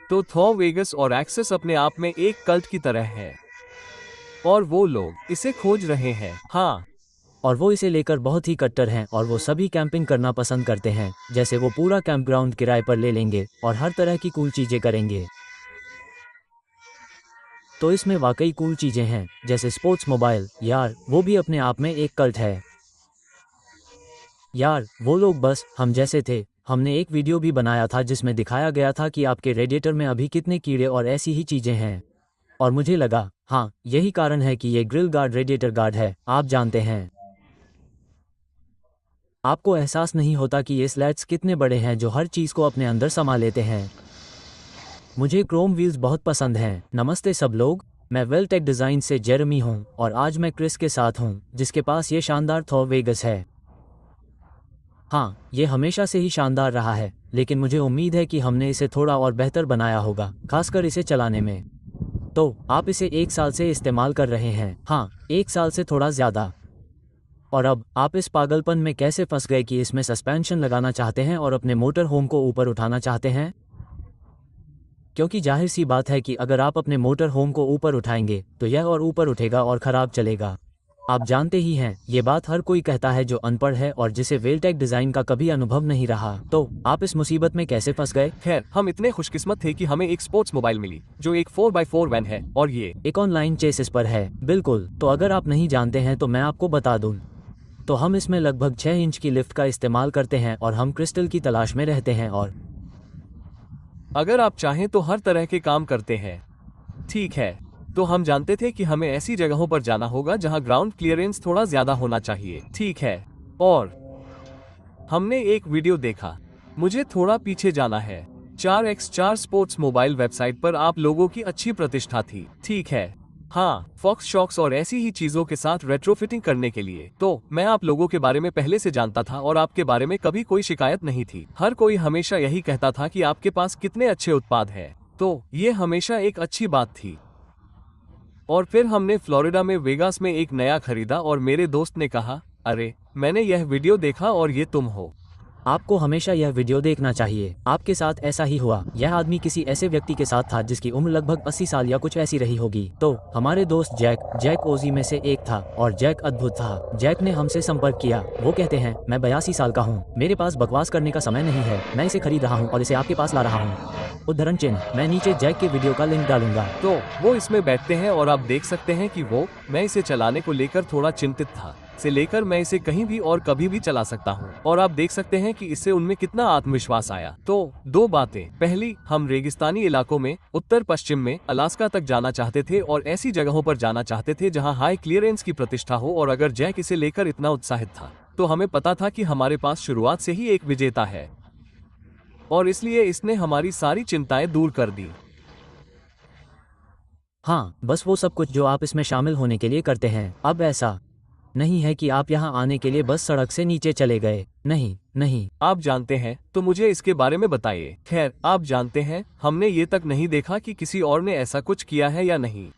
तो Thor vagus और access अपने आप में एक कल्ट की तरह है और वो लोग इसे खोज रहे हैं। हाँ, और वो इसे लेकर बहुत ही कट्टर हैं और वो सभी कैंपिंग करना पसंद करते हैं, जैसे वो पूरा कैंपग्राउंड किराए पर ले लेंगे और हर तरह की कूल चीज़ें करेंगे। तो इसमें वाकई कूल चीज़ें हैं, जैसे स्पोर्ट्स मोबाइल। यार वो भी अपने आप में एक कल्ट है। यार वो लोग बस हम जैसे थे। हमने एक वीडियो भी बनाया था जिसमें दिखाया गया था कि आपके रेडिएटर में अभी कितने कीड़े और ऐसी ही चीज़ें हैं। और मुझे लगा हाँ यही कारण है कि ये ग्रिल गार्ड रेडिएटर गार्ड है। आप जानते हैं, आपको एहसास नहीं होता कि ये स्लैट्स कितने बड़े हैं जो हर चीज़ को अपने अंदर समा लेते हैं। मुझे क्रोम व्हील्स बहुत पसंद हैं। नमस्ते सब लोग, मैं वेलटेक डिज़ाइन से जेरेमी हूँ और आज मैं क्रिस के साथ हूँ जिसके पास ये शानदार थॉर वेगस है। हाँ ये हमेशा से ही शानदार रहा है, लेकिन मुझे उम्मीद है कि हमने इसे थोड़ा और बेहतर बनाया होगा, खासकर इसे चलाने में। तो आप इसे 1 साल से इस्तेमाल कर रहे हैं। हाँ 1 साल से थोड़ा ज़्यादा। और अब आप इस पागलपन में कैसे फंस गए कि इसमें सस्पेंशन लगाना चाहते हैं और अपने मोटर होम को ऊपर उठाना चाहते हैं? क्योंकि जाहिर सी बात है कि अगर आप अपने मोटर होम को ऊपर उठाएंगे तो यह और ऊपर उठेगा और ख़राब चलेगा। आप जानते ही हैं, ये बात हर कोई कहता है जो अनपढ़ है और जिसे वेलटेक डिज़ाइन का कभी अनुभव नहीं रहा। तो आप इस मुसीबत में कैसे फंस गए? खैर हम इतने खुशकिस्मत थे कि हमें एक स्पोर्ट्स मोबाइल मिली जो एक 4x4 वैन है और ये एक ऑनलाइन चेसिस पर है। बिल्कुल, तो अगर आप नहीं जानते हैं तो मैं आपको बता दूं। तो हम इसमें लगभग 6 इंच की लिफ्ट का इस्तेमाल करते हैं और हम क्रिस्टल की तलाश में रहते हैं और अगर आप चाहें तो हर तरह के काम करते हैं। ठीक है, तो हम जानते थे कि हमें ऐसी जगहों पर जाना होगा जहां ग्राउंड क्लियरेंस थोड़ा ज्यादा होना चाहिए। ठीक है, और हमने एक वीडियो देखा। मुझे थोड़ा पीछे जाना है। 4x4 स्पोर्ट्स मोबाइल वेबसाइट पर आप लोगों की अच्छी प्रतिष्ठा थी। ठीक है, हाँ, फॉक्स शॉक्स और ऐसी ही चीजों के साथ रेट्रोफिटिंग करने के लिए। तो मैं आप लोगों के बारे में पहले से जानता था और आपके बारे में कभी कोई शिकायत नहीं थी। हर कोई हमेशा यही कहता था कि आपके पास कितने अच्छे उत्पाद हैं। तो ये हमेशा एक अच्छी बात थी। और फिर हमने फ्लोरिडा में वेगास में एक नया खरीदा और मेरे दोस्त ने कहा, अरे मैंने यह वीडियो देखा और ये तुम हो। आपको हमेशा यह वीडियो देखना चाहिए। आपके साथ ऐसा ही हुआ। यह आदमी किसी ऐसे व्यक्ति के साथ था जिसकी उम्र लगभग 80 साल या कुछ ऐसी रही होगी। तो हमारे दोस्त जैक ओजी में से एक था और जैक अद्भुत था। जैक ने हमसे संपर्क किया। वो कहते हैं, मैं 82 साल का हूँ, मेरे पास बकवास करने का समय नहीं है, मैं इसे खरीद रहा हूँ और इसे आपके पास ला रहा हूँ। उद्धरण चिन्ह। मैं नीचे जैक के वीडियो का लिंक डालूंगा। तो वो इसमें बैठते हैं और आप देख सकते हैं कि मैं इसे चलाने को लेकर थोड़ा चिंतित था। से लेकर मैं इसे कहीं भी और कभी भी चला सकता हूँ और आप देख सकते हैं कि इससे उनमें कितना आत्मविश्वास आया। तो 2 बातें। पहली, हम रेगिस्तानी इलाकों में उत्तर पश्चिम में अलास्का तक जाना चाहते थे और ऐसी जगहों पर जाना चाहते थे जहाँ हाई क्लियरेंस की प्रतिष्ठा हो। और अगर जैक इसे लेकर इतना उत्साहित था तो हमें पता था कि हमारे पास शुरुआत से ही एक विजेता है और इसलिए इसने हमारी सारी चिंताएं दूर कर दी। हाँ, बस वो सब कुछ जो आप इसमें शामिल होने के लिए करते हैं। अब ऐसा नहीं है कि आप यहाँ आने के लिए बस सड़क से नीचे चले गए। नहीं नहीं, आप जानते हैं, तो मुझे इसके बारे में बताइए। खैर, आप जानते हैं, हमने ये तक नहीं देखा कि किसी और ने ऐसा कुछ किया है या नहीं।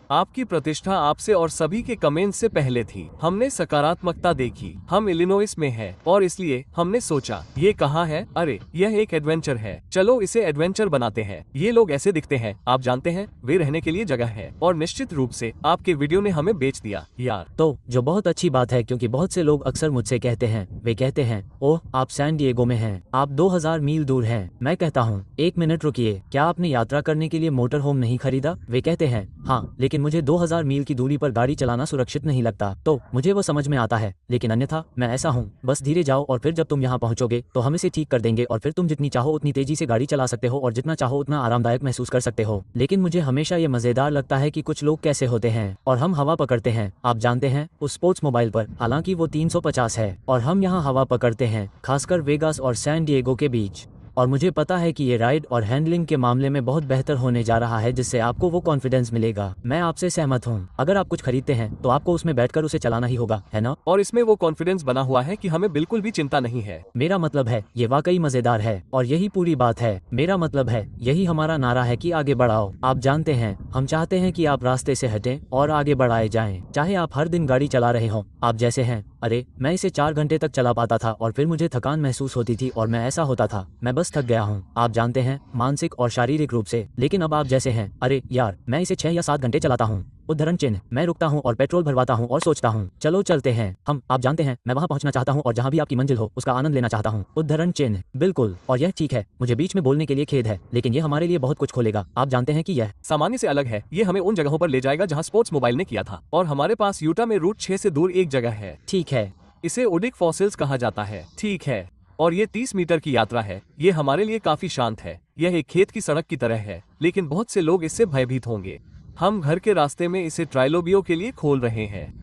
आपकी प्रतिष्ठा आपसे और सभी के कमेंट्स से पहले थी। हमने सकारात्मकता देखी। हम इलिनोइस में हैं और इसलिए हमने सोचा, ये कहाँ है? अरे यह एक एडवेंचर है, चलो इसे एडवेंचर बनाते हैं। ये लोग ऐसे दिखते हैं, आप जानते हैं, वे रहने के लिए जगह है। और निश्चित रूप से आपके वीडियो ने हमें बेच दिया यार। तो जो बहुत अच्छी बात है, क्योंकि बहुत से लोग अक्सर मुझसे कहते हैं, वे कहते हैं, ओह आप सैन डिएगो में हैं, आप 2000 मील दूर हैं। मैं कहता हूँ, 1 मिनट रुकिए, क्या आपने यात्रा करने के लिए मोटर होम नहीं खरीदा? वे कहते हैं, हाँ लेकिन मुझे 2000 मील की दूरी पर गाड़ी चलाना सुरक्षित नहीं लगता। तो मुझे वो समझ में आता है, लेकिन अन्यथा मैं ऐसा हूँ, बस धीरे जाओ और फिर जब तुम यहाँ पहुँचोगे तो हम इसे ठीक कर देंगे और फिर तुम जितनी चाहो उतनी तेजी से गाड़ी चला सकते हो और जितना चाहो उतना आरामदायक महसूस कर सकते हो। लेकिन मुझे हमेशा ये मजेदार लगता है कि कुछ लोग कैसे होते हैं और हम हवा पकड़ते हैं, आप जानते हैं, उस स्पोर्ट्स मोबाइल पर। हालांकि वो 350 है और हम यहाँ हवा पकड़ते हैं, खासकर वेगास और सैन डिएगो के बीच। और मुझे पता है कि ये राइड और हैंडलिंग के मामले में बहुत बेहतर होने जा रहा है, जिससे आपको वो कॉन्फिडेंस मिलेगा। मैं आपसे सहमत हूँ। अगर आप कुछ खरीदते हैं तो आपको उसमें बैठकर उसे चलाना ही होगा, है ना? और इसमें वो कॉन्फिडेंस बना हुआ है कि हमें बिल्कुल भी चिंता नहीं है। मेरा मतलब है, ये वाकई मजेदार है और यही पूरी बात है। मेरा मतलब है, यही हमारा नारा है कि आगे बढ़ाओ। आप जानते हैं, हम चाहते हैं कि आप रास्ते से हटें और आगे बढ़ाए जाएं। चाहे आप हर दिन गाड़ी चला रहे हों, आप जैसे हैं। अरे मैं इसे 4 घंटे तक चला पाता था और फिर मुझे थकान महसूस होती थी और मैं ऐसा होता था, मैं बस बस थक गया हूँ, आप जानते हैं, मानसिक और शारीरिक रूप से। लेकिन अब आप जैसे हैं, अरे यार, मैं इसे 6 या 7 घंटे चलाता हूँ। उद्धरण चिन्ह, मैं रुकता हूँ और पेट्रोल भरवाता हूँ और सोचता हूँ, चलो चलते हैं आप जानते हैं, मैं वहाँ पहुँचना चाहता हूँ और जहाँ भी आपकी मंजिल हो उसका आनंद लेना चाहता हूँ। उद्धरण चिन्ह, बिल्कुल, और यह ठीक है, मुझे बीच में बोलने के लिए खेद है, लेकिन ये हमारे लिए बहुत कुछ खोलेगा। आप जानते हैं कि यह सामान्य से अलग है। ये हमें उन जगहों पर ले जाएगा जहाँ स्पोर्ट्स मोबाइल ने किया था, और हमारे पास यूटा में रूट 6 से दूर एक जगह है। ठीक है, इसे ओडिक फॉसिल्स कहा जाता है। ठीक है, और ये 30 मीटर की यात्रा है। ये हमारे लिए काफी शांत है। यह एक खेत की सड़क की तरह है, लेकिन बहुत से लोग इससे भयभीत होंगे। हम घर के रास्ते में इसे ट्राइलोबियो के लिए खोल रहे हैं।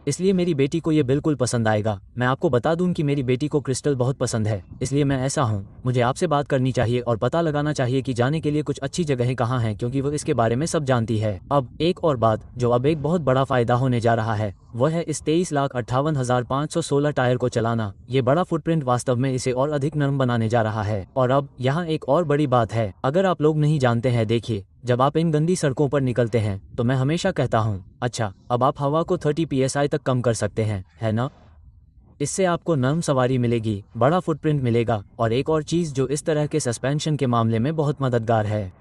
इसलिए मेरी बेटी को ये बिल्कुल पसंद आएगा। मैं आपको बता दूं कि मेरी बेटी को क्रिस्टल बहुत पसंद है, इसलिए मैं ऐसा हूँ। मुझे आपसे बात करनी चाहिए और पता लगाना चाहिए कि जाने के लिए कुछ अच्छी जगहें कहाँ हैं, क्योंकि वो इसके बारे में सब जानती है। अब एक और बात जो अब एक बहुत बड़ा फायदा होने जा रहा है, वह है इस 23,58,516 टायर को चलाना। ये बड़ा फुटप्रिंट वास्तव में इसे और अधिक नरम बनाने जा रहा है। और अब यहाँ एक और बड़ी बात है, अगर आप लोग नहीं जानते हैं, देखिए, जब आप इन गंदी सड़कों पर निकलते हैं तो मैं हमेशा कहता हूँ, अच्छा, अब आप हवा को 30 psi तक कम कर सकते हैं, है ना? इससे आपको नरम सवारी मिलेगी, बड़ा फुटप्रिंट मिलेगा, और एक और चीज़ जो इस तरह के सस्पेंशन के मामले में बहुत मददगार है,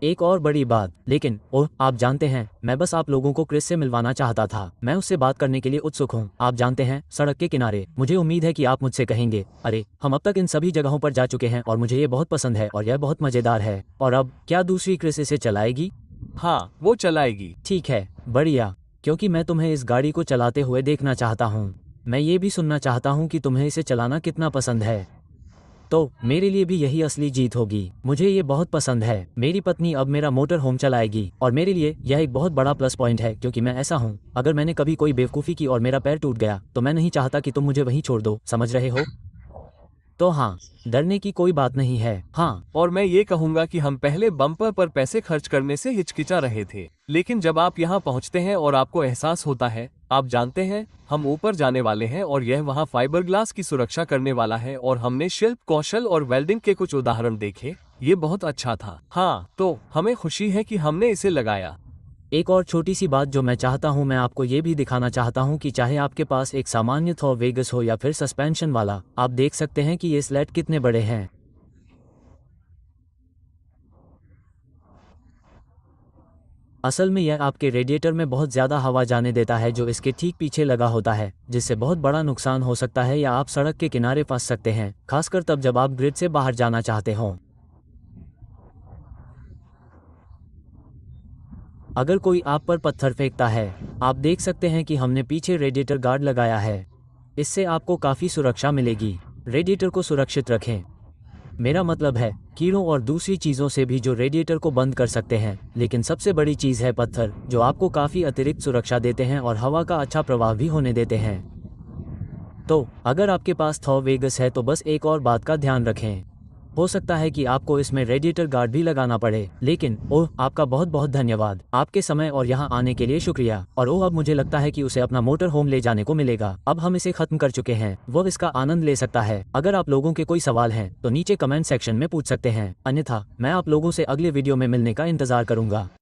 एक और बड़ी बात, लेकिन ओह, आप जानते हैं, मैं बस आप लोगों को क्रिस से मिलवाना चाहता था। मैं उससे बात करने के लिए उत्सुक हूँ। आप जानते हैं, सड़क के किनारे। मुझे उम्मीद है कि आप मुझसे कहेंगे, अरे, हम अब तक इन सभी जगहों पर जा चुके हैं और मुझे ये बहुत पसंद है और यह बहुत मज़ेदार है। और अब क्या दूसरी क्रिस इसे चलाएगी? हाँ, वो चलाएगी। ठीक है, बढ़िया, क्योंकि मैं तुम्हें इस गाड़ी को चलाते हुए देखना चाहता हूँ। मैं ये भी सुनना चाहता हूँ कि तुम्हें इसे चलाना कितना पसंद है। तो मेरे लिए भी यही असली जीत होगी। मुझे ये बहुत पसंद है। मेरी पत्नी अब मेरा मोटर होम चलाएगी और मेरे लिए यह एक बहुत बड़ा प्लस पॉइंट है, क्योंकि मैं ऐसा हूँ, अगर मैंने कभी कोई बेवकूफ़ी की और मेरा पैर टूट गया तो मैं नहीं चाहता कि तुम मुझे वहीं छोड़ दो, समझ रहे हो? तो हाँ, डरने की कोई बात नहीं है। हाँ, और मैं ये कहूँगा कि हम पहले बम्पर पर पैसे खर्च करने से हिचकिचा रहे थे, लेकिन जब आप यहाँ पहुँचते हैं और आपको एहसास होता है, आप जानते हैं, हम ऊपर जाने वाले हैं और यह वहाँ फाइबरग्लास की सुरक्षा करने वाला है, और हमने शिल्प कौशल और वेल्डिंग के कुछ उदाहरण देखे। ये बहुत अच्छा था। हाँ, तो हमें खुशी है कि हमने इसे लगाया। एक और छोटी सी बात जो मैं चाहता हूँ, मैं आपको ये भी दिखाना चाहता हूँ कि चाहे आपके पास एक सामान्य थॉर वेगस हो या फिर सस्पेंशन वाला, आप देख सकते हैं कि ये स्लेट कितने बड़े हैं। असल में यह आपके रेडिएटर में बहुत ज़्यादा हवा जाने देता है, जो इसके ठीक पीछे लगा होता है, जिससे बहुत बड़ा नुकसान हो सकता है या आप सड़क के किनारे फंस सकते हैं, खासकर तब जब आप ग्रिड से बाहर जाना चाहते हों। अगर कोई आप पर पत्थर फेंकता है, आप देख सकते हैं कि हमने पीछे रेडिएटर गार्ड लगाया है। इससे आपको काफ़ी सुरक्षा मिलेगी। रेडिएटर को सुरक्षित रखें। मेरा मतलब है, कीड़ों और दूसरी चीज़ों से भी जो रेडिएटर को बंद कर सकते हैं, लेकिन सबसे बड़ी चीज़ है पत्थर, जो आपको काफ़ी अतिरिक्त सुरक्षा देते हैं और हवा का अच्छा प्रवाह भी होने देते हैं। तो अगर आपके पास थॉर वेगस है तो बस एक और बात का ध्यान रखें, हो सकता है कि आपको इसमें रेडिएटर गार्ड भी लगाना पड़े, लेकिन ओह, आपका बहुत बहुत धन्यवाद, आपके समय और यहाँ आने के लिए शुक्रिया। और ओह, अब मुझे लगता है कि उसे अपना मोटर होम ले जाने को मिलेगा। अब हम इसे खत्म कर चुके हैं, वो इसका आनंद ले सकता है। अगर आप लोगों के कोई सवाल हैं तो नीचे कमेंट सेक्शन में पूछ सकते हैं, अन्यथा मैं आप लोगों से अगले वीडियो में मिलने का इंतजार करूंगा।